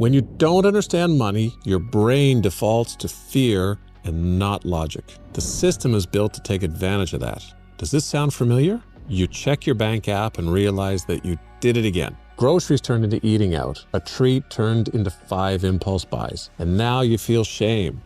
When you don't understand money, your brain defaults to fear and not logic. The system is built to take advantage of that. Does this sound familiar? You check your bank app and realize that you did it again. Groceries turned into eating out. A treat turned into 5 impulse buys. And now you feel shame.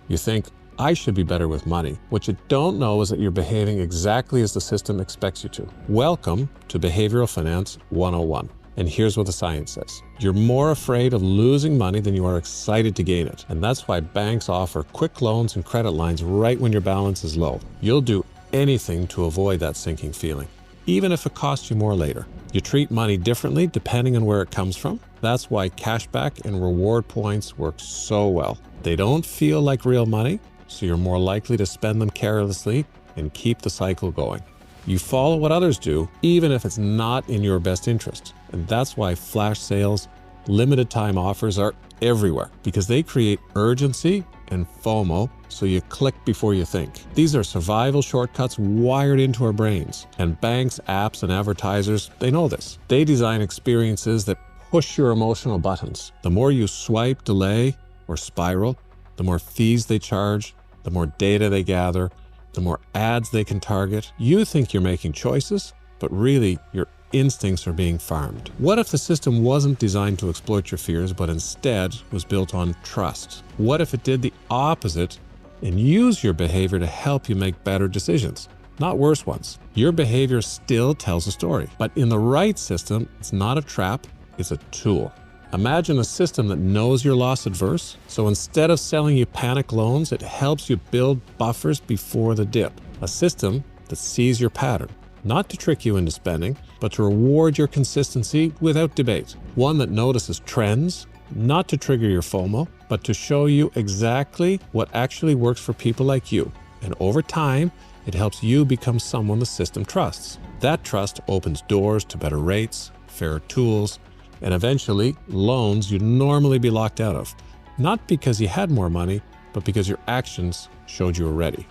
You think, I should be better with money. What you don't know is that you're behaving exactly as the system expects you to. Welcome to Behavioral Finance 101. And here's what the science says. You're more afraid of losing money than you are excited to gain it. And that's why banks offer quick loans and credit lines right when your balance is low. You'll do anything to avoid that sinking feeling, even if it costs you more later. You treat money differently depending on where it comes from. That's why cashback and reward points work so well. They don't feel like real money, so you're more likely to spend them carelessly and keep the cycle going. You follow what others do, even if it's not in your best interest. And that's why flash sales, limited time offers are everywhere, because they create urgency and FOMO, so you click before you think. These are survival shortcuts wired into our brains. And banks, apps, and advertisers, they know this. They design experiences that push your emotional buttons. The more you swipe, delay, or spiral, the more fees they charge, the more data they gather, the more ads they can target. You think you're making choices, but really your instincts are being farmed. What if the system wasn't designed to exploit your fears, but instead was built on trust? What if it did the opposite and used your behavior to help you make better decisions, not worse ones? Your behavior still tells a story, but in the right system, it's not a trap, it's a tool. Imagine a system that knows you're loss adverse, so instead of selling you panic loans, it helps you build buffers before the dip. A system that sees your pattern, not to trick you into spending, but to reward your consistency without debate. One that notices trends, not to trigger your FOMO, but to show you exactly what actually works for people like you. And over time, it helps you become someone the system trusts. That trust opens doors to better rates, fairer tools, and eventually loans you'd normally be locked out of. Not because you had more money, but because your actions showed you were ready.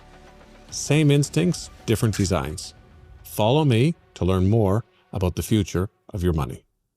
Same instincts, different designs. Follow me to learn more about the future of your money.